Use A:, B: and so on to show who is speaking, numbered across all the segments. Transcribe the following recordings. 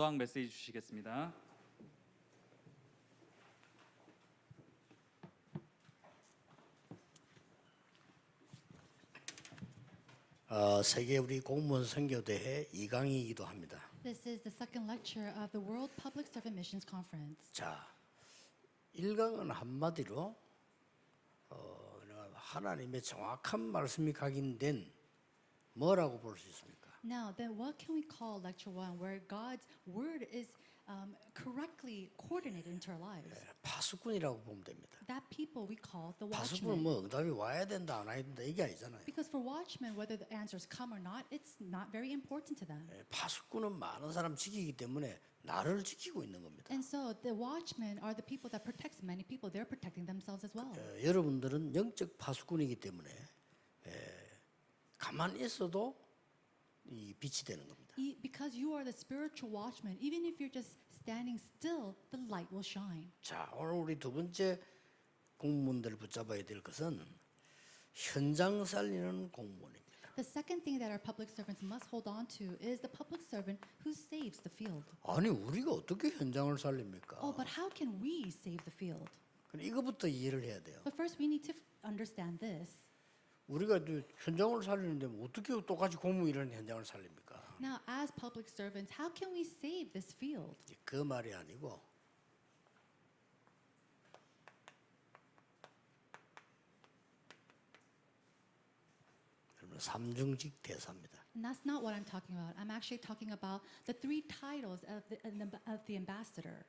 A: 수학 메시지 주시겠습니다.
B: 세계 우리 공무원 선교대회 2강이기도 합니다.
C: This is the second lecture of the World Public Servant Missions Conference.
B: 자, 1강은 한마디로 하나님의 정확한 말씀이 각인된 뭐라고 볼 수 있습니까?
C: Now, then what can we call lecture 1 where God's word is correctly coordinated into our lives?
B: 파수꾼이라고 보면 됩니다.
C: That people we call the
B: 파수꾼은
C: watchmen.
B: 뭐 응답이 와야 된다 안 와야 된다 이게 아니잖아요.
C: Because for watchmen, whether the answers come or not, it's not very important to them.
B: 파수꾼은 많은 사람 지키기 때문에 나를 지키고 있는 겁니다.
C: And so the watchmen are the people that protects many people. They're protecting themselves as well.
B: 여러분들은 영적 파수꾼이기 때문에 가만히 있어도 이 빛이 되는 겁니다.
C: Because you are the spiritual watchman, even if you're just standing still, the light will shine.
B: 자, 오늘 우리 두 번째 공무원들 붙잡아야 될 것은 현장 살리는 공무원입니다.
C: The second thing that our public servants must hold on to is the public servant who saves the field.
B: 아니 우리가 어떻게 현장을 살립니까?
C: Oh, but how can we save the field?
B: 그럼 이거부터 이해를 해야 돼요.
C: But first we need to understand this.
B: 우리가 현장을 살리는데 뭐 어떻게 똑같이 공무원이라는 현장을 살립니까?
C: Now, as public servants, how can we save this field?
B: 그 말이 아니고 여러분 삼중직 대사입니다.
C: And that's not what I'm talking about. I'm actually talking about the three titles of the ambassador.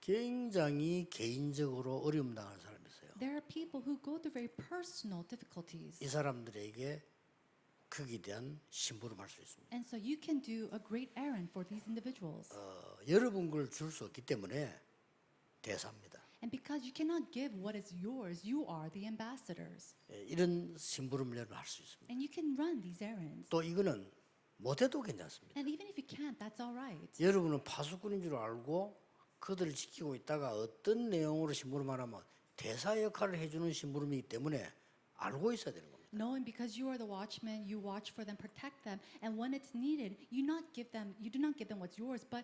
B: 굉장히 개인적으로 어려움 당하는 사람이 있어요.
C: There are people who go through very personal difficulties.
B: 이 사람들에게 거기에 대한 심부름할 수 있습니다.
C: And so you can do a great errand for these individuals.
B: 여러분 걸 줄 수 없기 때문에 대사입니다.
C: And because you cannot give what is yours, you are the ambassadors.
B: 이런 심부름을 할 수 있습니다.
C: And you can run these errands.
B: 또 이거는 못해도 괜찮습니다.
C: And even if you can't, that's all right.
B: 여러분은 파수꾼인 줄 알고 그들을 지키고 있다가 어떤 내용으로 심부름하냐면 대사 역할을 해주는 심부름이기 때문에 알고 있어야 되는 겁니다.
C: Knowing because you are the watchman, you watch for them, protect them, and when it's needed, you do not give them what's yours, but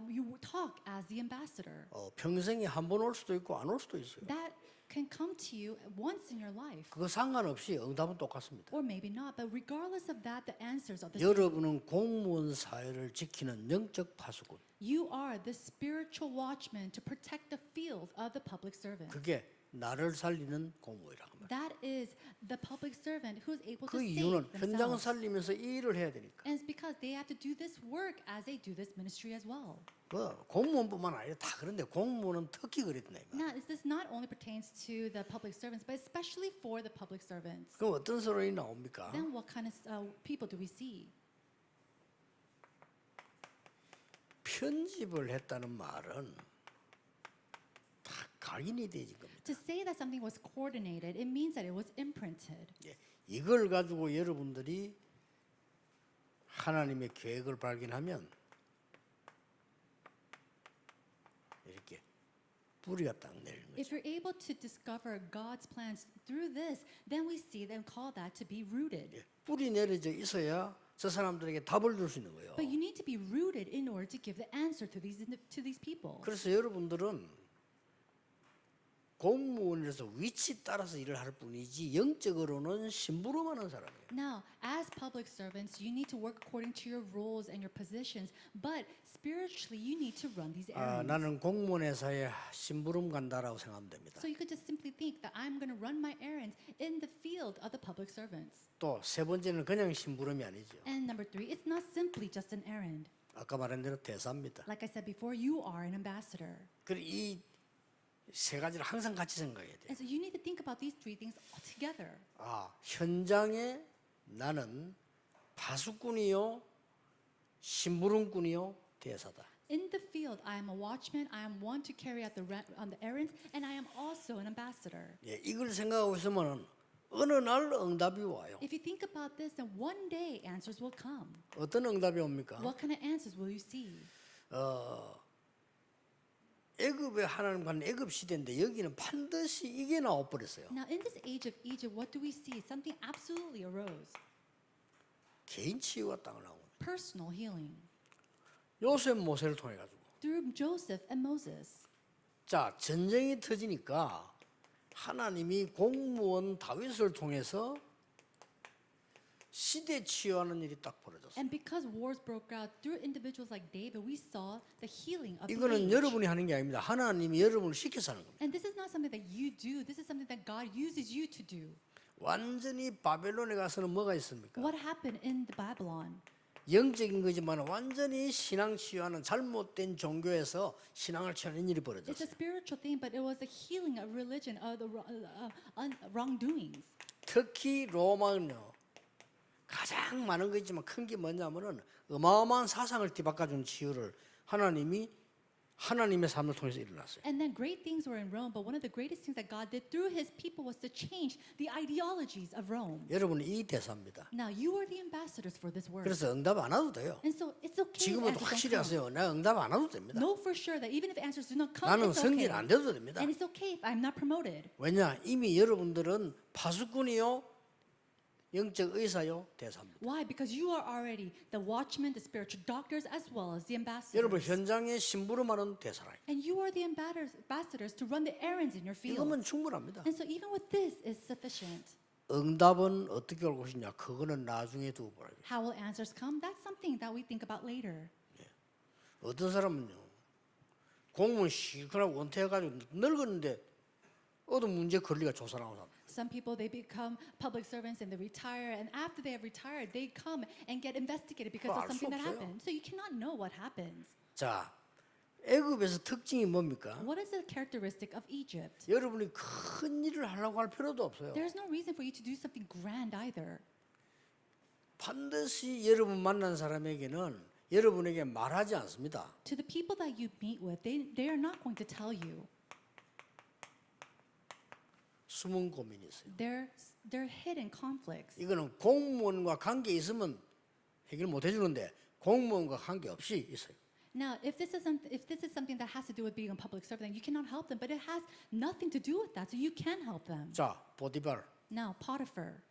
C: you talk as the ambassador.
B: 평생에 한 번 올 수도 있고 안 올 수도 있어요.
C: That can come to you once in your life,
B: 그거 상관없이 응답은 똑같습니다.
C: or maybe not. But regardless of that, the answers are the same.
B: 여러분은 공무원 사회를 지키는 영적 파수꾼.
C: You are the spiritual watchman to protect the field of the public servant.
B: 그게 나를 살리는 공무원이라고 합니다.
C: That is the public servant who is able to
B: 그
C: save
B: 이유는 현장
C: themselves.
B: 살리면서 이 일을 해야 되니까.
C: And it's because they have to do this work as they do this ministry as well.
B: 공무원뿐만 아니라 다 그런데 공무원은 특히 그랬다 이 말.
C: Now, this not only pertains to the public servants, but especially for the public servants.
B: 그럼 어떤 서론이 나옵니까?
C: Then what kind of people do we see?
B: 편집을 했다는 말은 다 각인이 되지 겁니다.
C: To say that something was coordinated, it means that it was imprinted.
B: 이걸 가지고 여러분들이 하나님의 계획을 발견하면 이렇게 뿌리가 딱 내리는 거죠.
C: If you're able to discover God's plans through this, then we see them call that to be rooted.
B: 뿌리 내려져 있어야 저 사람들에게 답을 줄 수 있는 거예요.
C: But you need to be rooted in order to give the answer to these people.
B: 그래서 여러분들은 공무원이라서 위치 따라서 일을 할 뿐이지 영적으로는 심부름하는 사람이에요.
C: Now, as public servants, you need to work according to your roles and your positions, but spiritually, you need to run these errands.
B: 나는 공무원 회사에 심부름 간다라고 생각하면 됩니다.
C: So you could just simply think that I'm going to run my errands in the field of the public servants.
B: 또 세 번째는 그냥 심부름이 아니죠.
C: And number 3, it's not simply just an errand.
B: 아까 말한 대로 대사입니다.
C: Like I said before, you are an ambassador.
B: 그리고 이 세 가지를 항상 같이 생각해야 돼요.
C: And so you need to think about these 3 things all together.
B: 현장에 나는 파수꾼이요, 심부름꾼이요, 대사다.
C: In the field, I am a watchman, I am one to carry out on the errands, and I am also an ambassador.
B: 이걸 생각하고 있으면 어느 날 응답이 와요.
C: If you think about this, then one day answers will come.
B: 어떤 응답이 옵니까?
C: What kind of answers will you see?
B: 애굽에 하나님 간 애굽 시대인데 여기는 반드시 이게 나와버렸어요.
C: Now, in this age of Egypt, what do we see? Something absolutely arose.
B: 개인 치유가 딱 나옵니다.
C: Personal healing.
B: 요셉 모세를 통해 가지고.
C: through Joseph and Moses.
B: 자, 전쟁이 터지니까 하나님이 공무원 다윗을 통해서 시대 치유하는 일이 딱 벌어졌어요.
C: And because wars broke out through individuals like David, we saw the healing of the
B: 이거는
C: age.
B: 여러분이 하는 게 아닙니다. 하나님이 여러분을 시켜서 하는 겁니다.
C: And this is not something that you do. This is something that God uses you to do.
B: 완전히 바벨론에 가서는 뭐가 있습니까?
C: What happened in the Babylon?
B: 영적인 거지만 완전히 신앙 치유하는 잘못된 종교에서 신앙을 치유하는 일이
C: It's a
B: 벌어졌어요.
C: spiritual thing, but it was the healing of religion, of the wrongdoings.
B: 특히 로마는요. 가장 많은 거 있지만 큰 게 뭐냐면은 어마어마한 사상을 뒤바꿔주는 치유를 하나님의 삶을 통해서 일어났어요.
C: And then great things were in Rome, but one of the greatest things that God did through his people was to change the ideologies of Rome.
B: 여러분은 이 대사입니다.
C: Now, you are the ambassadors for this word.
B: 그래서 응답 안 와도 돼요.
C: And so it's okay if
B: 지금은
C: answers
B: 확실히
C: don't come.
B: 하세요. 내가 응답 안 와도 됩니다.
C: Know for sure that even if answers do not come,
B: 나는
C: it's
B: 승진
C: okay.
B: 안 돼도 됩니다.
C: And it's okay if I'm not promoted.
B: 왜냐? 이미 여러분들은 파수꾼이요, 영적 의사요, 대사입니다.
C: Why? Because you are already the watchmen, the spiritual doctors, as well as the
B: 여러분
C: ambassadors.
B: 현장에 심부름하는 대사라.
C: And you are the ambassadors to run the errands in your field.
B: 이거면 충분합니다.
C: And so even with this is sufficient.
B: 응답은 어떻게 올 것이냐? 그거는 나중에 두고 보라.
C: How will answers come? That's something that we think about later.
B: 어떤 사람은요, 공무원 시큰하고 은퇴해가지고 늙었는데 어떤 문제 걸리가 조사 나오는 사람.
C: Some people, they become public servants and they retire, and after they have retired, they come and get investigated because
B: 그거
C: of
B: 알 수
C: something that
B: 없어요.
C: happened. So you cannot know what happens.
B: 자, 애굽에서 특징이 뭡니까?
C: What is the characteristic of Egypt?
B: 여러분이 큰 일을 하려고 할 필요도 없어요.
C: There's no reason for you to do something grand either.
B: 반드시 여러분 만난 사람에게는 여러분에게 말하지 않습니다.
C: To the people that you meet with, they are not going to tell you.
B: 숨은 고민이 있어요.
C: They're hidden conflicts.
B: 이거는 공무원과 관계 있으면 해결 못 해주는데 공무원과 관계 없이 있어요.
C: Now, if this is something that has to do with being a public servant, then you cannot help them. But it has nothing to do with that, so you can help them.
B: 자, 보디발,
C: Now, Potiphar,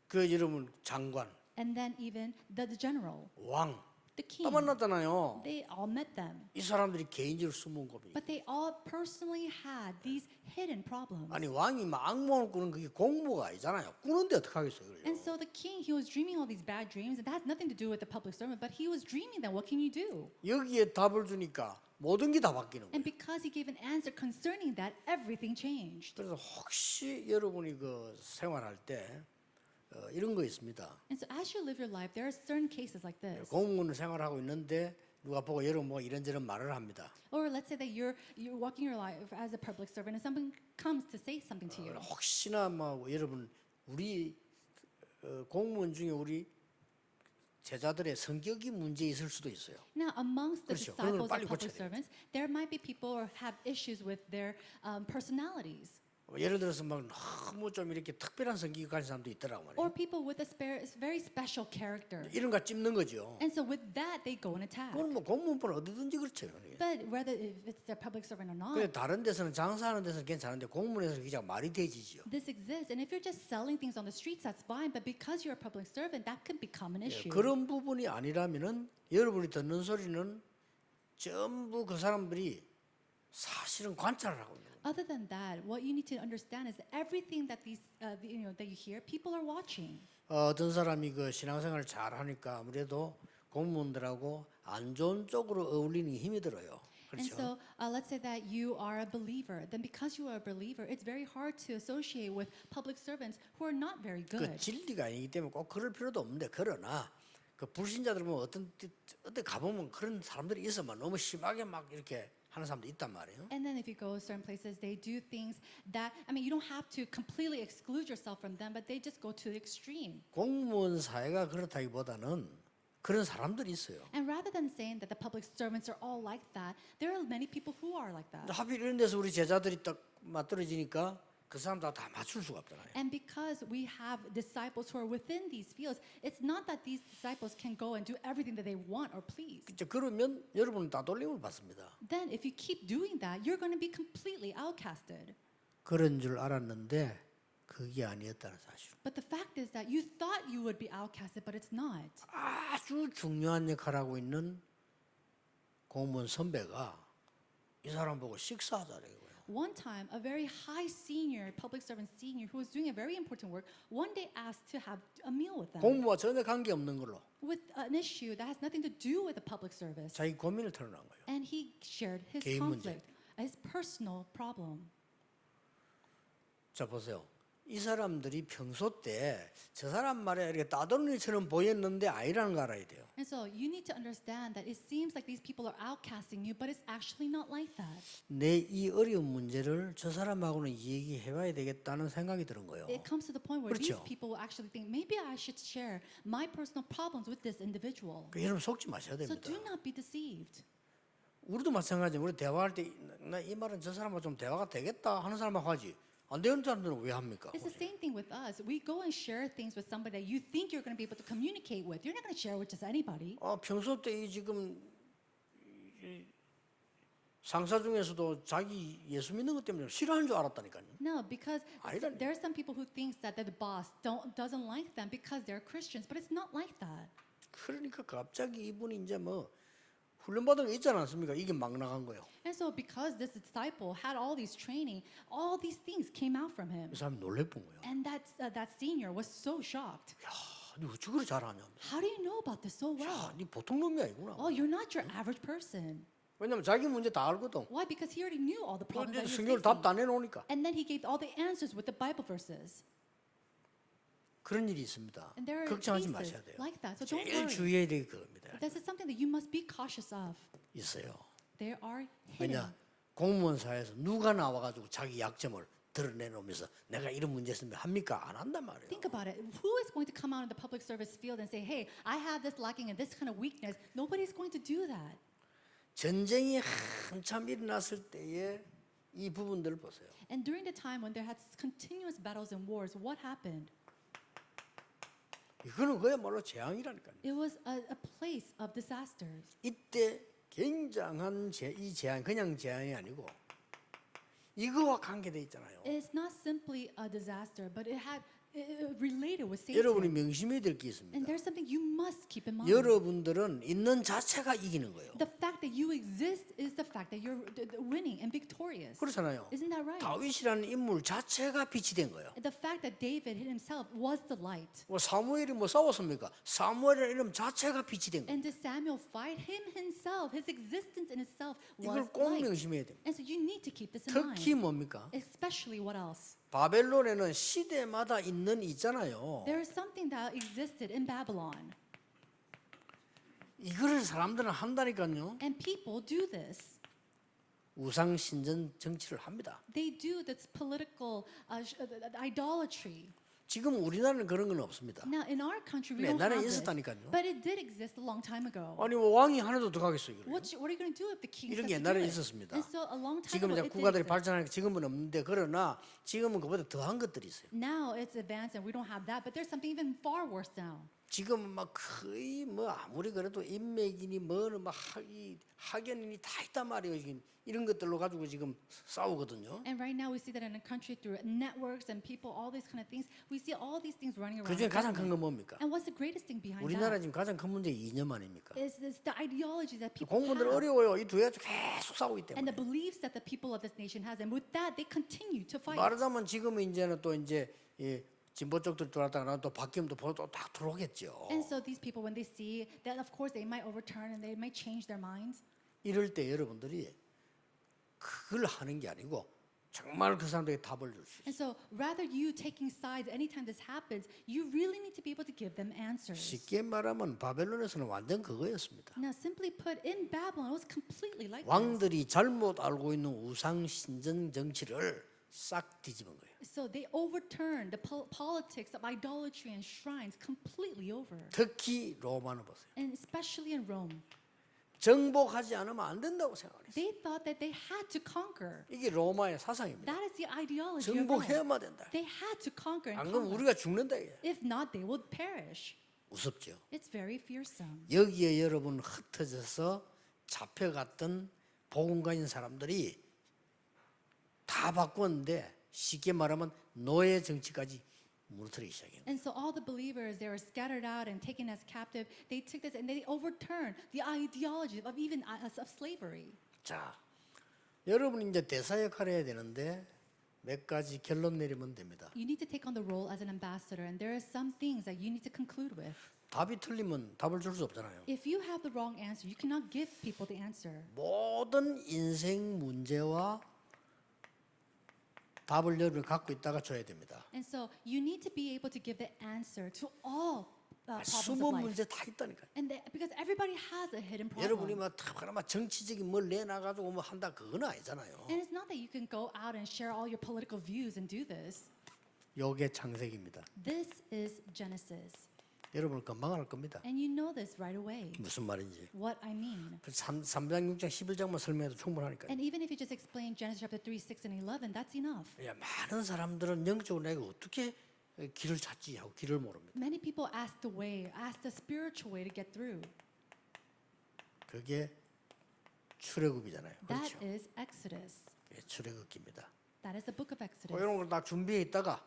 B: 그 여러분 장관,
C: and then even the general,
B: 왕,
C: the king,
B: 다 만났잖아요.
C: they all met them.
B: 이 사람들이 개인적으로 숨은 고민.
C: But they all personally had these hidden problems.
B: 아니 왕이 막 악몽을 꾸는 그게 공무가 아니잖아요. 꾸는데 어떻게 하겠어요? 그래요?
C: And so the king, he was dreaming all these bad dreams, and that has nothing to do with the public servant, but he was dreaming them. What can you do?
B: 여기에 답을 주니까 모든 게 다 바뀌는 거예요.
C: And because he gave an answer concerning that, everything changed.
B: 그래서 혹시 여러분이 그 생활할 때 이런 거 있습니다.
C: And so as you live your life, there are certain cases like this.
B: 공무원 생활하고 있는데 누가 보고 여러분 뭐 이런저런 말을 합니다.
C: Or let's say that you're walking your life as a public servant and someone comes to say something to you.
B: 혹시나 뭐 여러분 우리 공무원 중에 우리 제자들의 성격이 문제 있을 수도 있어요.
C: Now, amongst the
B: 그렇죠. 그런 걸
C: disciples
B: 빨리
C: of public
B: 고쳐야 돼요.
C: servants, there might be people who have issues with their personalities.
B: 예를 들어서 막 너무 좀 이렇게 특별한 성격이 가진 사람도 있더라고
C: Or
B: 말이에요.
C: people with a very special character.
B: 이런 거 찝는 거죠.
C: And so with that, they go and attack.
B: 그건 뭐 공무원은 어디든지 그렇죠.
C: But whether if it's their public servant or
B: 근데
C: not,
B: 다른 데서는 장사하는 데서는 괜찮은데 공무원에서 그냥 말이 되지죠.
C: this exists. And if you're just selling things on the streets, that's fine. But because you're a public servant, that could become an issue.
B: 그런 부분이 아니라면은 여러분이 듣는 소리는 전부 그 사람들이 사실은 관찰을 하고 있는 거예요.
C: Other than that, what you need to understand is that everything that that you hear, people are watching.
B: 어떤 사람이 그 신앙생활을 잘 하니까 아무래도 공무원들하고 안 좋은 쪽으로 어울리는 힘이 들어요.
C: And
B: 그렇죠?
C: so, let's say that you are a believer. Then, because you are a believer, it's very hard to associate with public servants who are not very
B: 그
C: good.
B: 진리가 아니기 때문에 꼭 그럴 필요도 없는데 그러나 그 불신자들 보면 어디 가보면 그런 사람들이 있어만 너무 심하게 막 이렇게 하는 사람도 있단 말이에요.
C: And then, if you go to certain places, they do things that you don't have to completely exclude yourself from them, but they just go to the extreme.
B: 공무원 사회가 그렇다기보다는 그런 사람들이 있어요.
C: And rather than saying that the public servants are all like that, there are many people who are like that.
B: 하필 이런 데서 우리 제자들이 딱 맞들어지니까 그 사람들 다 맞출 수가 없잖아요.
C: And because we have disciples who are within these fields, it's not that these disciples can go and do everything that they want or please.
B: 이제 그러면 여러분은 따돌림을 받습니다.
C: Then if you keep doing that, you're going to be completely outcasted.
B: 그런 줄 알았는데 그게 아니었다는 사실.
C: But the fact is that you thought you would be outcasted, but it's not.
B: 아주 중요한 역할을 하고 있는 공무원 선배가 이 사람 보고 식사하자래 이거예요.
C: One time, a very high senior, public servant senior, who was doing a very important work, one day asked to have a meal with them
B: 공무와 전혀 관계 없는 걸로
C: with an issue that has nothing to do with the public service.
B: 자기 고민을 털어놓은 거예요.
C: And he shared his
B: 개인 문제.
C: conflict, his personal problem.
B: 자 보세요. 이 사람들이 평소 때 저 사람 말에 이렇게 따돌림처럼 보였는데 아니라는 거 알아야 돼요.
C: And so you need to understand that it seems like these people are outcasting you, but it's actually not like that.
B: 내 이 어려운 문제를 저 사람하고는 얘기해봐야 되겠다는 생각이 드는 거예요.
C: It comes to the point where these
B: 그렇죠.
C: people will actually think, maybe I should share my personal problems with this individual.
B: 그 여러분 속지 마셔야
C: So
B: 됩니다.
C: do not be deceived.
B: 우리도 마찬가지예요. 우리 대화할 때 나 이 말은 저 사람하고 좀 대화가 되겠다 하는 사람하고 하지. 안 되는 사람들은 왜 합니까?
C: It's the same thing with us. We go and share things with somebody that you think you're going to be able to communicate with. You're not going to share with just anybody.
B: 평소 때 이 지금 이 상사 중에서도 자기 예수 믿는 것 때문에 싫어하는 줄 알았다니까요.
C: No, because
B: 아니라니까.
C: there are some people who think that the boss doesn't like them because they're Christians, but it's not like that.
B: 그러니까 갑자기 이분이 이제 뭐 훈련받은 거 있지 않습니까? 이게 막 나간 거예요.
C: And so because this disciple had all these training, all these things came out from him.
B: 이 사람이 놀래본 거예요.
C: And that senior was so shocked.
B: 야, 니 어찌 그리 잘하냐?
C: How do you know about this so well?
B: 야, 니 보통 놈이 아니구나.
C: Oh, you're not your average person.
B: 왜냐면 자기 문제 다 알거든.
C: Why? Because he already knew all the
B: 또
C: problems
B: 이제
C: that he
B: 성경을
C: was
B: 답
C: facing.
B: 다 내놓으니까
C: And then he gave all the answers with the Bible verses.
B: 그런 일이 있습니다.
C: And there are
B: 걱정하지
C: cases
B: 마셔야 돼요.
C: like that. So don't
B: 제일
C: worry.
B: 주의해야 될 겁니다.
C: This is something that you must be cautious of.
B: 있어요.
C: There are hidden.
B: 왜냐 공무원 사회에서 누가 나와가지고 자기 약점을 드러내놓으면서 내가 이런 문제 있으면 합니까? 안 한단 말이에요.
C: Think about it. Who is going to come out in the public service field and say, hey, I have this lacking and this kind of weakness? Nobody's going to do that.
B: 전쟁이 한참 일어났을 때에 이 부분들을 보세요.
C: And during the time when there had continuous battles and wars, what happened?
B: 이거는 그야말로 재앙이라니까요.
C: It was a place of disasters.
B: 이때 굉장한 이 재앙 그냥 재앙이 아니고 이거와 관계돼 있잖아요.
C: It's not simply a disaster, but it related with
B: 여러분이
C: Satan.
B: 명심해야 될 게
C: And
B: 있습니다.
C: there's something you must keep in mind.
B: 여러분들은 있는 자체가 이기는 거예요.
C: The fact that you exist is the fact that you're winning and victorious.
B: 그렇잖아요.
C: Isn't that right?
B: 다윗이라는 인물 자체가 빛이 된 거예요.
C: The fact that David himself was the light.
B: 뭐 사무엘이 뭐 싸웠습니까? 사무엘이라는 이름 자체가 빛이 된 거예요.
C: And did Samuel fight him himself? His existence in itself was
B: 이걸 꼭
C: light.
B: 명심해야 됩니다.
C: And so you need to keep this in
B: 특히
C: mind.
B: 뭡니까?
C: Especially what else?
B: 바벨론에는 시대마다 있는 있잖아요.
C: There is something that existed in Babylon.
B: 이거를 사람들은 한다니까요.
C: And people do this.
B: 우상 신전 정치를 합니다.
C: They do this political idolatry.
B: 지금 우리나라는 그런 건 없습니다.
C: Now, in our country, we don't
B: 옛날에
C: have this.
B: 있었다니까요.
C: But it did exist a long time ago.
B: 아니 뭐 왕이 하나도 더 가겠어요. 이걸.
C: What are you going to do if the king
B: 이런
C: says
B: 게
C: to do
B: 옛날에
C: it?
B: 있었습니다.
C: And so a long time
B: 지금
C: ago,
B: 이제
C: it did
B: 국가들이
C: exist.
B: 발전하니까 지금은 없는데 그러나 지금은 그보다 더한 것들이 있어요.
C: Now it's advanced and we don't have that, but there's something even far worse now.
B: 지금 막 거의 뭐 아무리 그래도 인맥이니 뭐는 막 학연이니 다 있단 말이에요. 지금 이런 것들로 가지고 지금 싸우거든요.
C: And right now we see that in a country through networks and people, all these kind of things, we see all these things running around.
B: 그 중에
C: the
B: 가장 큰
C: government.
B: 건 뭡니까?
C: And what's the greatest thing behind
B: 우리나라
C: that?
B: 지금 가장 큰 문제 이념 아닙니까?
C: Is the ideology that people
B: 공무원들
C: have
B: 어려워요. 이 두 가지고 계속 싸우기
C: and the
B: 때문에.
C: beliefs that the people of this nation has, and with that they continue to fight.
B: 말하자면 지금은 이제는 또 이제 이 진보 쪽들 들어왔다가 또 바뀌면 또딱 들어오겠죠.
C: And so these people, when they see that, of course, they might overturn and they might change their minds.
B: 이럴 때 여러분들이 그걸 하는 게 아니고 정말 그 사람들에게 답을 줄 수 있어요.
C: And so, rather you taking sides anytime this happens, you really need to be able to give them answers.
B: 쉽게 말하면 바벨론에서는 완전 그거였습니다.
C: Now, simply put, in Babylon, it was completely like this.
B: 왕들이 잘못 알고 있는 우상 신전 정치를 싹 뒤집은 거예요.
C: So they overturned the politics of idolatry and shrines completely over.
B: 특히 로마는 보세요.
C: And especially in Rome.
B: 정복하지 않으면 안 된다고 생각했어요.
C: They thought that they had to conquer.
B: 이게 로마의 사상입니다.
C: That is the ideology of Rome.
B: 정복해야만 된다.
C: They had to conquer and
B: 안 그러면
C: conquer.
B: 우리가 죽는다 이게.
C: If not, they will perish.
B: 무섭죠.
C: It's very fearsome.
B: 여기에 여러분 흩어져서 잡혀갔던 복음가인 사람들이 다 바꿨는데 쉽게 말하면 노예 정치까지 무너뜨리기 시작해요.
C: And so all the believers, they were scattered out and taken as captive. They took this and they overturned the ideology of even of slavery.
B: 자, 여러분이 이제 대사 역할을 해야 되는데 몇 가지 결론 내리면 됩니다.
C: You need to take on the role as an ambassador, and there are some things that you need to conclude with.
B: 답이 틀리면 답을 줄 수 없잖아요.
C: If you have the wrong answer, you cannot give people the answer.
B: 모든 인생 문제와 답을 여러분이 갖고 있다가 줘야 됩니다.
C: And so you need to be able to give the answer to all problems of
B: 숨은
C: life.
B: 문제 다 있다니까요.
C: And because everybody has a hidden
B: 여러분이
C: problem.
B: 막 특별한 정치적인 뭘 내놔가지고 뭐 한다 그건 아니잖아요.
C: And it's not that you can go out and share all your political views and do this.
B: 요게 창세기입니다.
C: This is Genesis.
B: 여러분 금방 알 겁니다.
C: And you know this right away.
B: 무슨 말인지.
C: What I mean.
B: 3장, 6장, 11장만 설명해도 충분하니까요.
C: And even if you just explain Genesis chapter 3, 6, and 11, that's enough.
B: 야, 많은 사람들은 영적으로 내가 어떻게 길을 찾지 하고 길을 모릅니다.
C: Many people ask the way, ask the spiritual way to get through.
B: 그게 출애굽이잖아요.
C: That
B: 그렇죠?
C: is Exodus.
B: 예, 출애굽기입니다.
C: That is the book of Exodus.
B: 이런 걸 다 준비해 있다가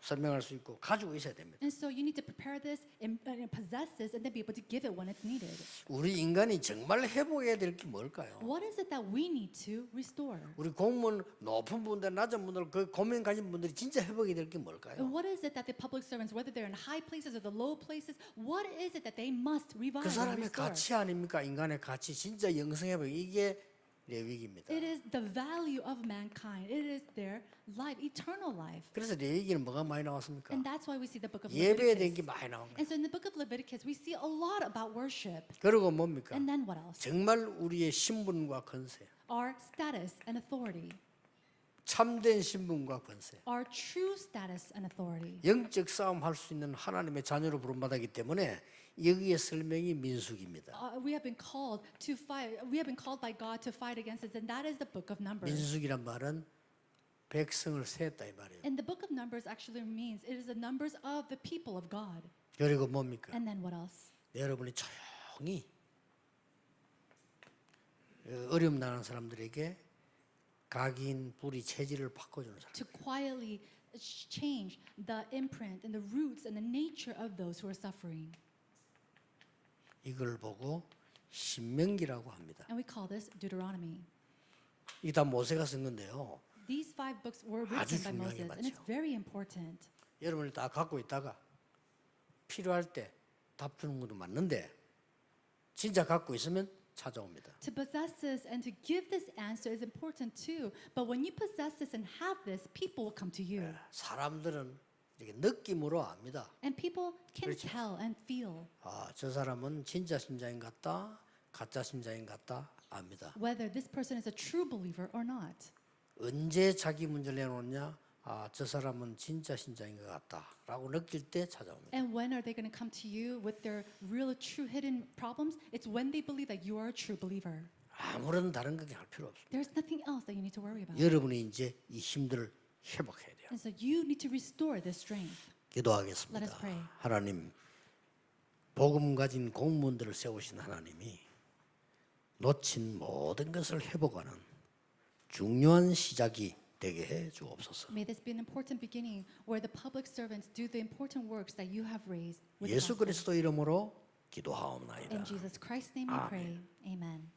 B: 설명할 수 있고 가지고 있어야 됩니다.
C: And so you need to prepare this and possess this and then be able to give it when it's needed.
B: 우리 인간이 정말 회복해야 될 게 뭘까요?
C: What is it that we need to restore?
B: 우리 공무원 높은 분들, 낮은 분들, 그 고민 가진 분들이 진짜 회복이 될 게 뭘까요?
C: And what is it that the public servants, whether they're in high places or the low places, what is it that they must revive
B: 그
C: and
B: 사람의
C: restore?
B: 가치 아닙니까? 인간의 가치, 진짜 영성 회복 이게 레위기입니다.
C: It is the value of mankind. It is their life, eternal life.
B: 그래서 레위기는 뭐가 많이 나왔습니까?
C: And that's why we see the book of
B: 예배에 대한 게
C: Leviticus.
B: 많이 나온 거예요.
C: And so in the book of Leviticus, we see a lot about worship.
B: 그리고 뭡니까?
C: And then what else?
B: 정말 우리의 신분과 권세,
C: Our status and authority.
B: 참된 신분과 권세,
C: Our true status and authority.
B: 영적 싸움 할 수 있는 하나님의 자녀로 부름받았기 때문에 여기에 설명이 민수기입니다.
C: We have been called to fight. We have been called by God to fight against this, and that is the book of Numbers.
B: 민수기란 말은 백성을 세했다 이 말이에요.
C: And the book of Numbers actually means it is the numbers of the people of God.
B: 그리고 뭡니까?
C: And then what else?
B: 여러분이 조용히 어려움 당하는 사람들에게 각인, 뿌리, 체질을 바꿔주는 사람.
C: To quietly change the imprint and the roots and the nature of those who are suffering.
B: 이걸 보고 신명기라고 합니다.
C: And we call this Deuteronomy.
B: 이게 다 모세가 쓴 건데요.
C: These 5 books were
B: 아주
C: written by
B: 중요한 게
C: Moses, and it's
B: 많죠.
C: very important.
B: 여러분이 다 갖고 있다가 필요할 때 답 주는 것도 맞는데 진짜 갖고 있으면 찾아옵니다.
C: To possess this and to give this answer is important too. But when you possess this and have this, people will come to you.
B: 사람들은 이렇게 느낌으로 압니다.
C: And people can
B: 그렇죠.
C: tell and feel
B: 아, 저 사람은 진짜 신자인 것 같다, 가짜 신자인 것 같다 압니다.
C: whether this person is a true believer or not.
B: 언제 자기 문제를 내놓느냐? 아, 저 사람은 진짜 신자인 것 같다라고 느낄 때 찾아옵니다.
C: And when are they going to come to you with their real, true, hidden problems? It's when they believe that you are a true believer.
B: 아무런 다른 걱정할 필요 없습니다.
C: There's nothing else that you need to worry about.
B: 여러분이 이제 이 힘들을 회복해야 돼요.
C: And so you need to restore this strength.
B: 기도하겠습니다.
C: Let us pray.
B: 하나님, 복음 가진 공무원들을 세우신 하나님이 놓친 모든 것을 회복하는 중요한 시작이 되게 해 주옵소서.
C: May this be an important beginning where the public servants do the important works that you have raised with the
B: 예수
C: gospel.
B: 그리스도 이름으로 기도하옵나이다.
C: In Jesus Christ's name we pray. Amen.